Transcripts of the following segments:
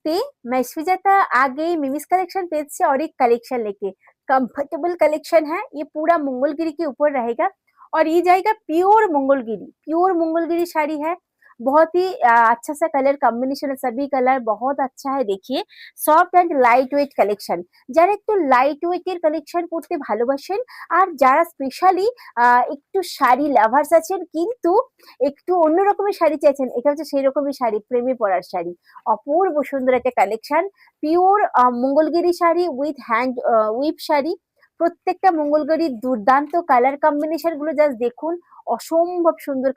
पे मैस्वी जाता आगे मिमिस कलेक्शन पेज से और एक कलेक्शन लेके कंफर्टेबल कलेक्शन है। ये पूरा मंगलगिरी के ऊपर रहेगा और ये जाएगा प्योर मंगलगिरी साड़ी है। बहुत ही अच्छा सा कलर कॉम्बिनेशन है, सभी कलर बहुत अच्छा है। देखिए soft and light weight collection, যারা একটু লাইট ওয়েটের কালেকশন পড়তে ভালোবাসেন আর যারা স্পেশালি একটু শাড়ি লাভার্স আছেন কিন্তু একটু অন্য রকমের শাড়ি চাইছেন, এটা হচ্ছে সেই রকমের শাড়ি, প্রেমে পড়ার শাড়ি। অপূর্ব সুন্দর একটা collection, pure Mangalagiri sari with hand weep sari. প্রত্যেকটা মঙ্গলগিরির দুর্দান্ত কালার কম্বিনেশন গুলো জাস্ট দেখুন, অসম্ভব সুন্দর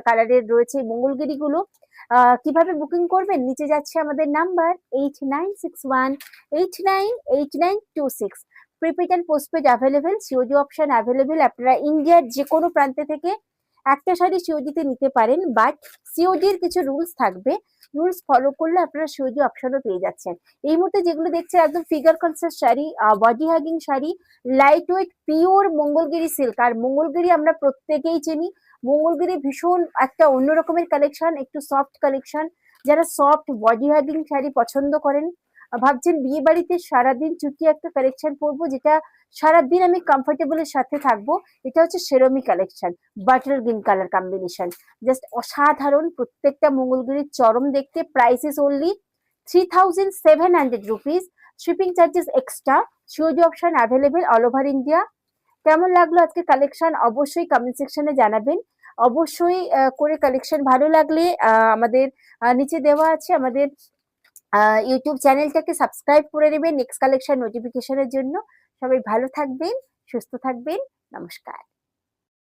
কালারের রয়েছে এই মঙ্গলগিরি গুলো। কিভাবে বুকিং করবেন, নিচে যাচ্ছে আমাদের number 8961898926। Prepaid and postpaid available, COD option available. আপনারা ইন্ডিয়ার যে কোনো প্রান্তে থেকে একটা শাড়ি সিওডিতে নিতে পারেন, বাট সিওডির কিছু রুলস থাকবে, রুলস ফলো করলে আপনারা সিওডি অপশনও পেয়ে যাচ্ছেন। এই মুহূর্তে যেগুলো দেখছেন একদম figure conscious sari, body hugging sari, light weight pure Mangalagiri silk. আর মঙ্গলগিরি আমরা প্রত্যেকেই চিনি, মঙ্গলগিরি ভীষণ একটা অন্য রকমের কালেকশন, একটু সফট কালেকশন। যারা সফট বডি হাগিং শাড়ি পছন্দ করেন, ভাবছেন বিয়ে বাড়িতে সারাদিন চুটি একটা কালেকশন পরবো যেটা সারাদিন আমি কমফোর্টেবলের সাথে থাকবো, এটা হচ্ছে শেরমি collection, butter green colour combination, just অসাধারণ। প্রত্যেকটা মঙ্গলগিরির চরম দেখতে। Prices only 3700 rupees, shipping charges extra, COD option available all over India. কেমন লাগলো আজকে কালেকশন অবশ্যই কমেন্ট সেকশনে জানাবেন। অবশ্যই করে কালেকশন ভালো লাগলে আমাদের নিচে দেওয়া আছে আমাদের ইউটিউব চ্যানেলটাকে সাবস্ক্রাইব করে নেবেন নেক্সট কালেকশন নোটিফিকেশনের জন্য। সবাই ভালো থাকবেন, সুস্থ থাকবেন, নমস্কার।